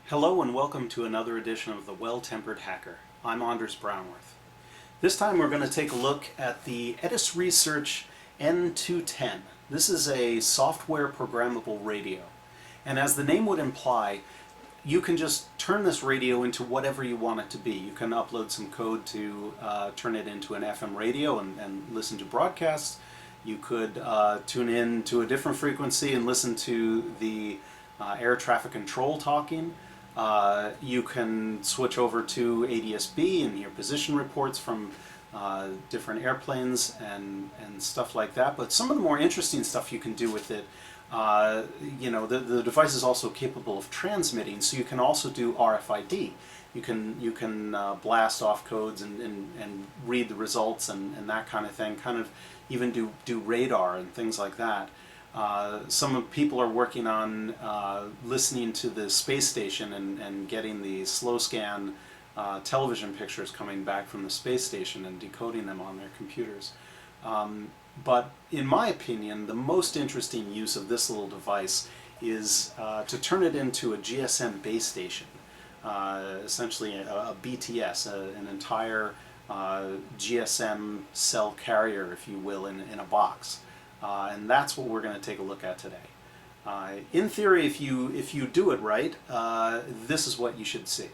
Hello and welcome to another edition of The Well-Tempered Hacker. I'm Anders Brownworth. This time we're going to take a look at the Edis Research N210. This is a software programmable radio. And as the name would imply, you can just turn this radio into whatever you want it to be. You can upload some code to turn it into an FM radio and listen to broadcasts. You could tune in to a different frequency and listen to the air traffic control talking. You can switch over to ADS-B and hear position reports from different airplanes and stuff like that. But some of the more interesting stuff you can do with it, the device is also capable of transmitting, so you can also do RFID. You can blast off codes and read the results and that kind of thing. Kind of even do radar and things like that. Some people are working on listening to the space station and getting the slow scan television pictures coming back from the space station and decoding them on their computers. But in my opinion, the most interesting use of this little device is to turn it into a GSM base station, essentially a BTS, an entire GSM cell carrier, if you will, in a box. And that's what we're going to take a look at today. In theory, if you do it right, this is what you should see.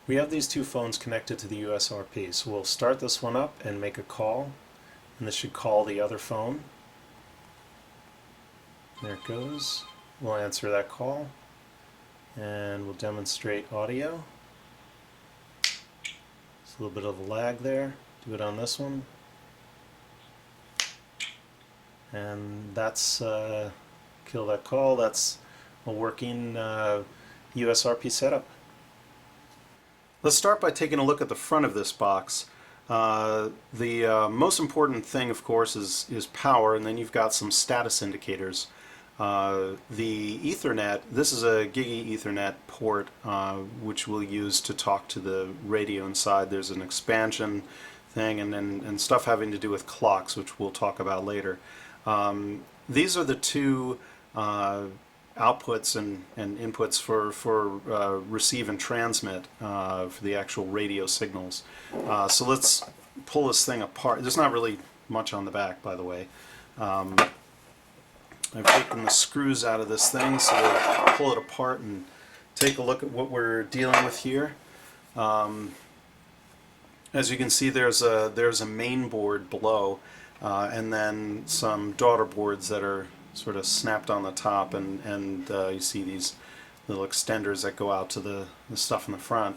We have these two phones connected to the USRP, so we'll start this one up and make a call, and this should call the other phone. There it goes. We'll answer that call, and we'll demonstrate audio. There's a little bit of a lag there. Do it on this one. And that's kill that call. That's a working USRP setup. Let's start by taking a look at the front of this box. The most important thing, of course, is power, and then you've got some status indicators. The Ethernet, this is a Gigi Ethernet port which we'll use to talk to the radio inside. There's an expansion thing and stuff having to do with clocks, which we'll talk about later. These are the two outputs and inputs for receive and transmit for the actual radio signals. So let's pull this thing apart. There's not really much on the back, by the way. I've taken the screws out of this thing, so we'll pull it apart and take a look at what we're dealing with here. As you can see, there's a main board below. And then some daughter boards that are sort of snapped on the top, and you see these little extenders that go out to the stuff in the front.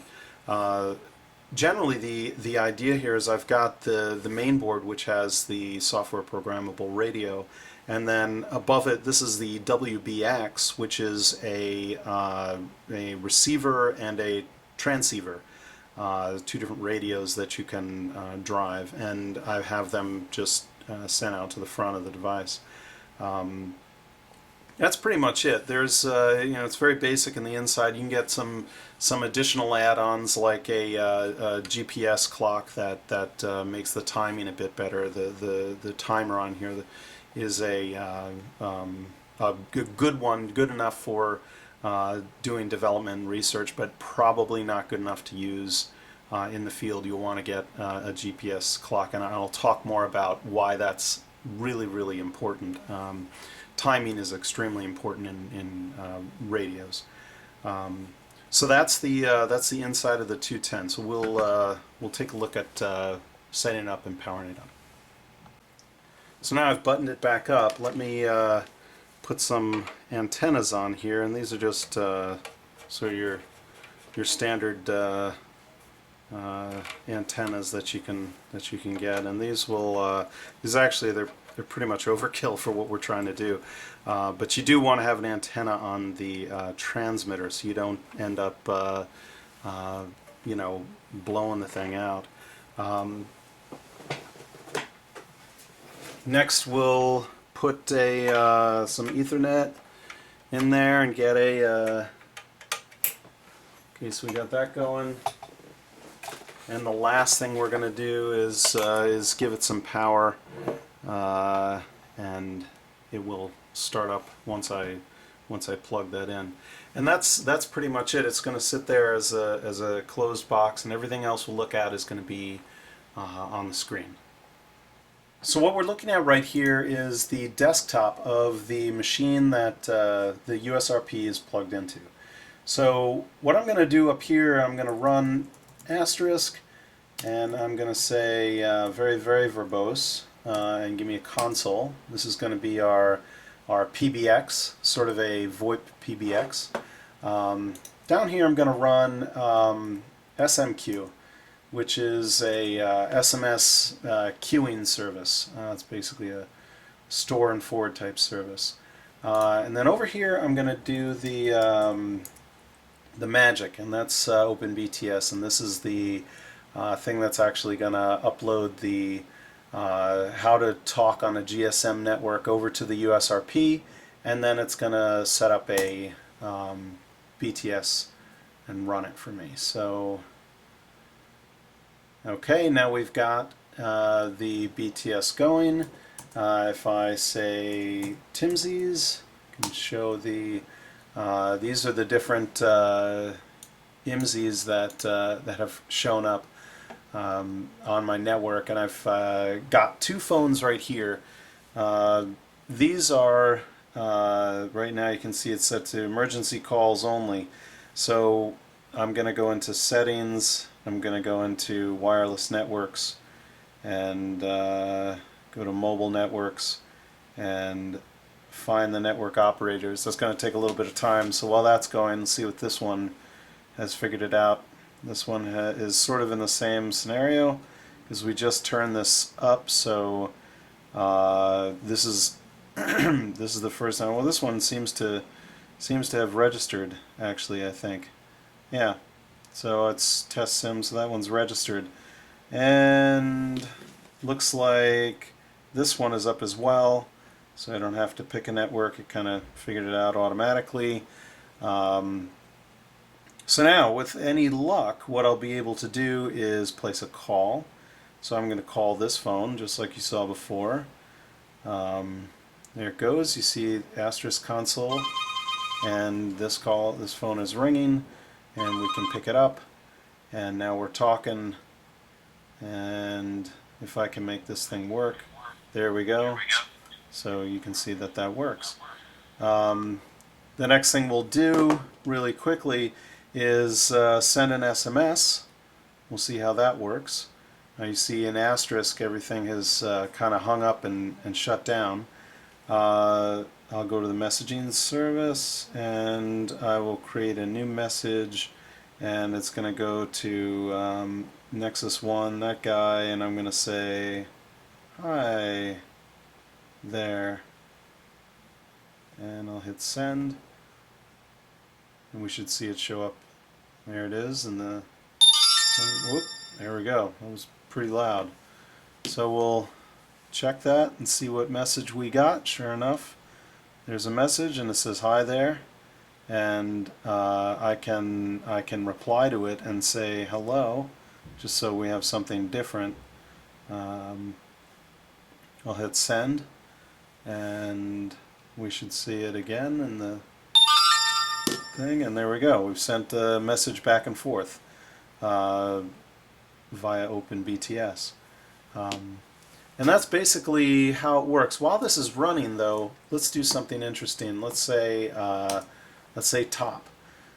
Generally, the idea here is I've got the main board, which has the software programmable radio, and then above it, this is the WBX, which is a receiver and a transceiver. Two different radios that you can drive, and I have them just sent out to the front of the device. That's pretty much it. There's it's very basic in the inside. You can get some additional add-ons like a GPS clock that makes the timing a bit better. The timer on here is a good one, good enough for doing development and research, but probably not good enough to use in the field. You'll want to get a GPS clock, and I'll talk more about why that's really, really important. Timing is extremely important in radios. So that's the inside of the 210. So we'll take a look at setting it up and powering it up. So now I've buttoned it back up. Let me put some antennas on here, and these are just so your standard antennas that you can get, and these will these actually they're pretty much overkill for what we're trying to do, but you do want to have an antenna on the transmitter so you don't end up blowing the thing out. Next we'll put some Ethernet in there and get a okay, so we got that going. And the last thing we're going to do is give it some power, and it will start up once I once I plug that in. And that's pretty much it. It's going to sit there as a closed box, and everything else we'll look at is going to be on the screen. So what we're looking at right here is the desktop of the machine that the USRP is plugged into. So what I'm going to do up here, I'm going to run asterisk, and I'm going to say very, very verbose, and give me a console. This is going to be our PBX, sort of a VoIP PBX. Down here I'm going to run SMQ, which is a SMS queuing service. It's basically a store and forward type service. And then over here I'm going to do the magic, and that's OpenBTS, and this is the thing that's actually going to upload the how to talk on a GSM network over to the USRP, and then it's going to set up a BTS and run it for me. So okay, now we've got the BTS going. If I say Timsies, I can show the these are the different IMSIs that have shown up on my network, and I've got two phones right here. These are right now, you can see it's set to emergency calls only. So I'm going to go into settings, I'm going to go into wireless networks, and go to mobile networks and find the network operators. That's going to take a little bit of time, so while that's going, let's see what this one has figured it out. This one is sort of in the same scenario because we just turned this up, so this is this is the first time. Well, this one seems to have registered, actually, I think. Yeah, so it's test sim, so that one's registered, and looks like this one is up as well, so I don't have to pick a network. It kind of figured it out automatically. So now, with any luck, what I'll be able to do is place a call. So I'm going to call this phone, just like you saw before. There it goes. You see asterisk console, and this phone is ringing, and we can pick it up. And now we're talking, and if I can make this thing work, there we go. So you can see that that works. The next thing we'll do really quickly is send an SMS. We'll see how that works. Now you see in asterisk everything has kind of hung up and shut down. I'll go to the messaging service, and I will create a new message, and it's going to go to Nexus 1, that guy, and I'm going to say hi there, and I'll hit send, and we should see it show up. There it is, and whoop, there we go. That was pretty loud. So we'll check that and see what message we got. Sure enough, there's a message, and it says hi there, and I can reply to it and say hello, just so we have something different. I'll hit send, and we should see it again in the thing, and there we go. We've sent a message back and forth via OpenBTS. And that's basically how it works. While this is running, though, let's do something interesting. Let's say top.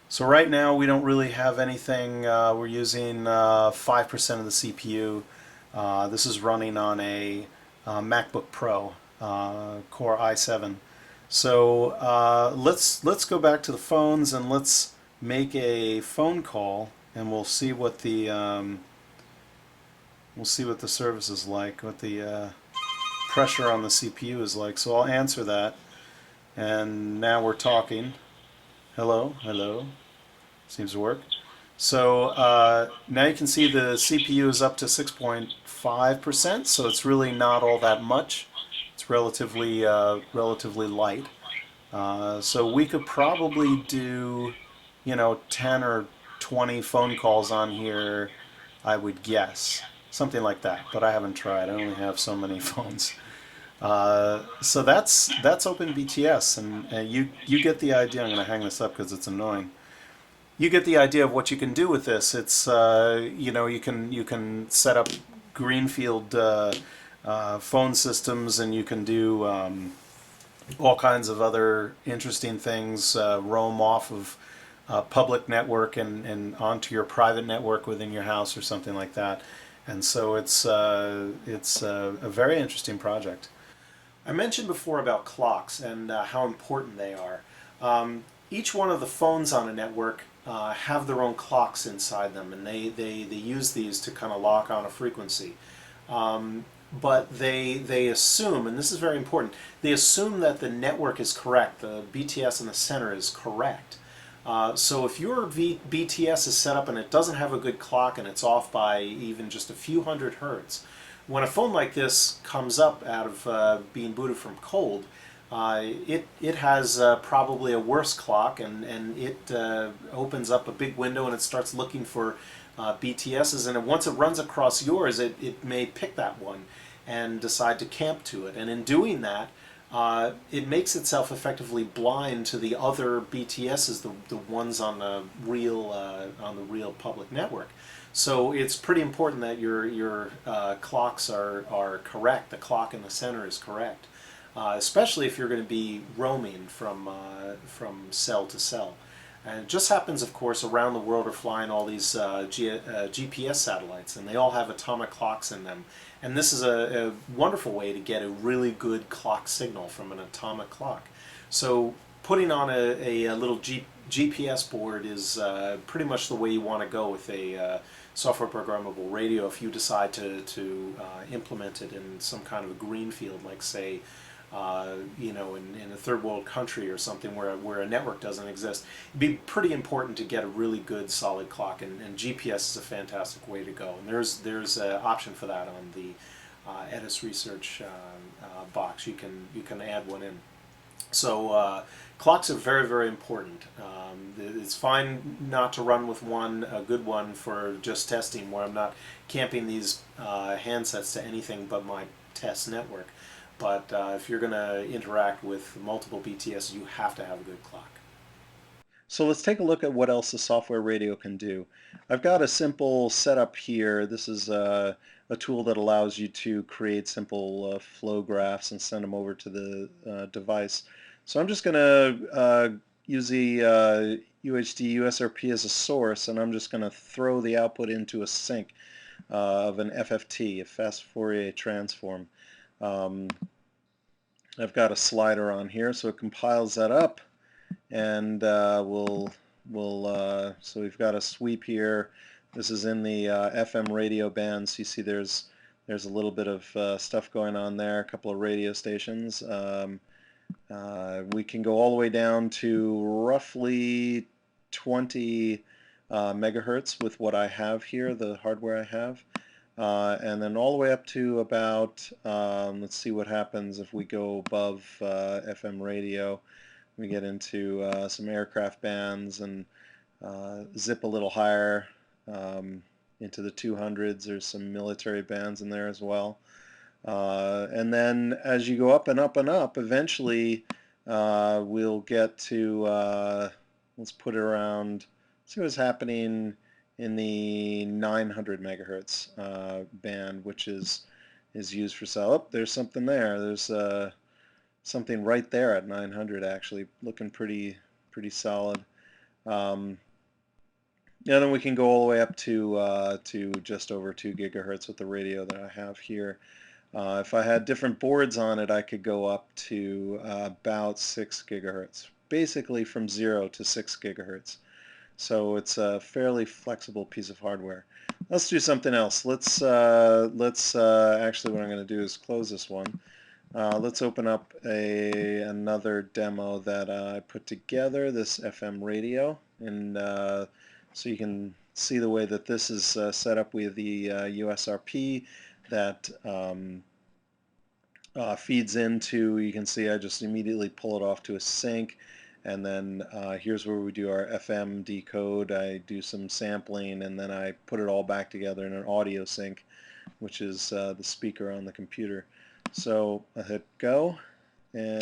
So right now we don't really have anything. We're using 5% of the CPU. This is running on a MacBook Pro Core i7. So let's go back to the phones, and let's make a phone call, and we'll see what the service is like, what the pressure on the CPU is like. So I'll answer that, and now we're talking. Hello, hello. Seems to work. So now you can see the CPU is up to 6.5%, so it's really not all that much. It's relatively light. So we could probably do, 10 or 20 phone calls on here, I would guess. Something like that, but I haven't tried. I only have so many phones. So that's OpenBTS, and you get the idea. I'm going to hang this up because it's annoying. You get the idea of what you can do with this. It's you can set up greenfield phone systems, and you can do all kinds of other interesting things. Roam off of public network and onto your private network within your house or something like that. And so it's a very interesting project. I mentioned before about clocks and how important they are. Each one of the phones on a network have their own clocks inside them, and they use these to kind of lock on a frequency. But they assume, and this is very important, they assume that the network is correct, the BTS in the center is correct. So if your BTS is set up and it doesn't have a good clock and it's off by even just a few hundred hertz, when a phone like this comes up out of being booted from cold, it has probably a worse clock, and it opens up a big window and it starts looking for BTSs, and once it runs across yours, it may pick that one and decide to camp to it. And in doing that, it makes itself effectively blind to the other BTSs, the ones on the real public network. So it's pretty important that your clocks are correct. The clock in the center is correct, especially if you're going to be roaming from cell to cell. And it just happens, of course, around the world are flying all these GPS satellites, and they all have atomic clocks in them. And this is a wonderful way to get a really good clock signal from an atomic clock. So putting on a little GPS board is pretty much the way you want to go with a software programmable radio if you decide to implement it in some kind of a green field, like say in a third world country or something where a network doesn't exist. It'd be pretty important to get a really good solid clock, and GPS is a fantastic way to go. And there's an option for that on the Edis Research box. You can add one in. So clocks are very, very important. It's fine not to run with a good one for just testing, where I'm not camping these handsets to anything but my test network. But if you're going to interact with multiple BTS, you have to have a good clock. So let's take a look at what else the software radio can do. I've got a simple setup here. This is a tool that allows you to create simple flow graphs and send them over to the device. So I'm just going to use the UHD USRP as a source, and I'm just going to throw the output into a sink of an FFT, a fast Fourier transform. I've got a slider on here, so it compiles that up, and so we've got a sweep here. This is in the FM radio bands. You see there's a little bit of stuff going on there, a couple of radio stations. We can go all the way down to roughly 20 megahertz with what I have here, the hardware I have. And then all the way up to about, let's see what happens if we go above FM radio. We get into some aircraft bands and zip a little higher into the 200s. There's some military bands in there as well. And then as you go up and up and up, eventually we'll get to, let's put it around, see what's happening in the 900 megahertz band, which is used for cell. Oh, there's something there. There's something right there at 900, actually, looking pretty solid. And then we can go all the way up to just over 2 gigahertz with the radio that I have here. If I had different boards on it, I could go up to about 6 gigahertz, basically from 0 to 6 gigahertz. So it's a fairly flexible piece of hardware. Let's do something else. Let's actually what I'm going to do is close this one. Let's open up another demo that I put together, this FM radio, and so you can see the way that this is set up with the USRP that feeds into, you can see I just immediately pull it off to a sync. And then here's where we do our FM decode. I do some sampling, and then I put it all back together in an audio sync, which is the speaker on the computer. So I hit go, and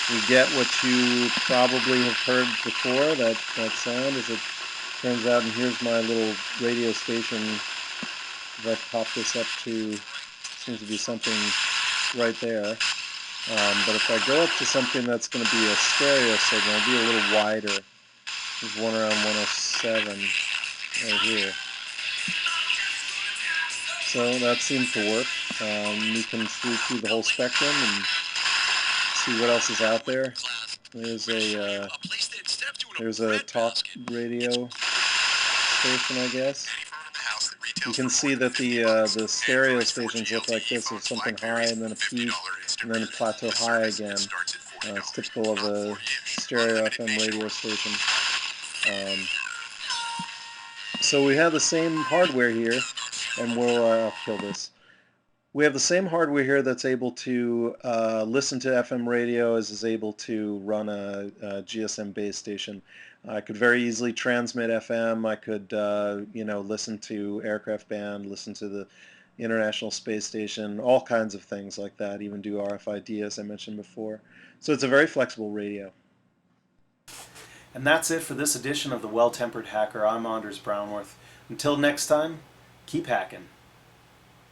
we get what you probably have heard before, that sound as it turns out. And here's my little radio station. If I pop this up to, seems to be something right there. But if I go up to something that's going to be a stereo signal, it'll be a little wider. There's one around 107 right here. So that seems to work. You can sweep through the whole spectrum and see what else is out there. There's a talk radio station, I guess. You can see that the stereo stations look like this. There's something high and then a peak and then a plateau high again. It's typical of a stereo FM radio station. So we have the same hardware here, and I'll kill this. We have the same hardware here that's able to listen to FM radio as is able to run a GSM base station. I could very easily transmit FM. I could, listen to aircraft band, listen to the International Space Station, all kinds of things like that, even do RFID as I mentioned before. So it's a very flexible radio. And that's it for this edition of the Well-Tempered Hacker. I'm Anders Brownworth. Until next time, keep hacking.